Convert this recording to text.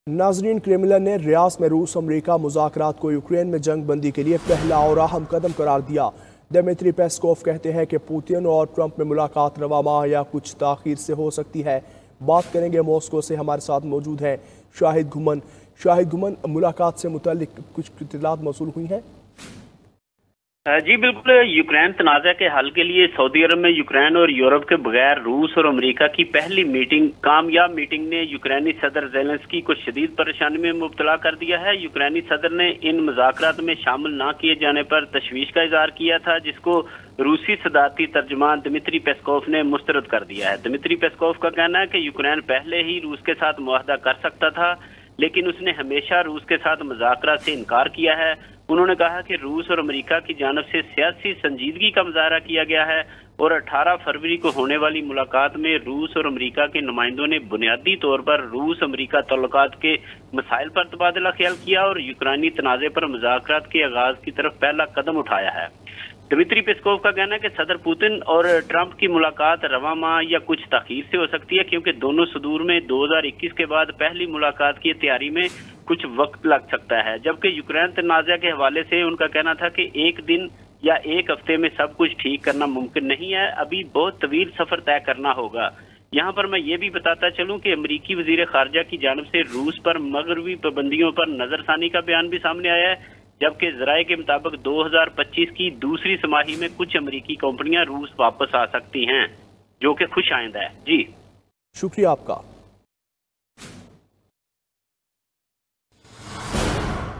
नाजरीन, क्रेमलिन ने रियाद में रूस अमरीका मुज़ाकरात को यूक्रेन में जंग बंदी के लिए पहला और अहम कदम करार दिया। दिमित्री पेस्कोव कहते हैं कि पुतिन और ट्रंप में मुलाकात रवा माह या कुछ ताख़ीर से हो सकती है। बात करेंगे मॉस्को से, हमारे साथ मौजूद हैं शाहिद घुमन। शाहिद घुमन, मुलाकात से मुताल्लिक कुछ इत्तलात मौसूल हुई हैं? जी बिल्कुल, यूक्रेन तनाज़ा के हल के लिए सऊदी अरब में यूक्रेन और यूरोप के बगैर रूस और अमेरिका की पहली कामयाब मीटिंग ने यूक्रेनी सदर ज़ेलेंस्की को शदीद परेशानी में मुब्तला कर दिया है। यूक्रेनी सदर ने इन मुज़ाकरात में शामिल न किए जाने पर तशवीश का इज़हार किया था, जिसको रूसी सदारती तर्जुमान दिमित्री पेस्कोव ने मुस्तरद कर दिया है। दिमित्री पेस्कोव का कहना है कि यूक्रेन पहले ही रूस के साथ मुआहदा कर सकता था, लेकिन उसने हमेशा रूस के साथ मुज़ाकरात से इनकार किया है। उन्होंने कहा कि रूस और अमेरिका की जानब से सियासी संजीदगी का मुजाहरा किया गया है और 18 फरवरी को होने वाली मुलाकात में रूस और अमेरिका के नुमाइंदों ने बुनियादी तौर पर रूस अमेरिका तल्लुकात के मसाइल पर तबादला ख्याल किया और यूक्रेनी तनाज़े पर मुज़ाकरात के आगाज की तरफ पहला कदम उठाया है। दिमित्री पेस्कोव का कहना है कि सदर पुतिन और ट्रंप की मुलाकात रवा माह या कुछ ताख़ीर से हो सकती है, क्योंकि दोनों सदूर में 2021 के बाद पहली मुलाकात की तैयारी में कुछ वक्त लग सकता है। जबकि यूक्रेन तनाज़ा के हवाले से उनका कहना था कि एक दिन या एक हफ्ते में सब कुछ ठीक करना मुमकिन नहीं है, अभी बहुत तवील सफर तय करना होगा। यहाँ पर मैं ये भी बताता चलूँ कि अमरीकी वजीर खारजा की जानब से रूस पर मगरबी पाबंदियों पर नजरसानी का बयान भी सामने आया है, जबकि ज़राए के मुताबिक 2025 की दूसरी तिमाही में कुछ अमरीकी कंपनियां रूस वापस आ सकती हैं, जो कि खुश आइंद है। जी शुक्रिया आपका।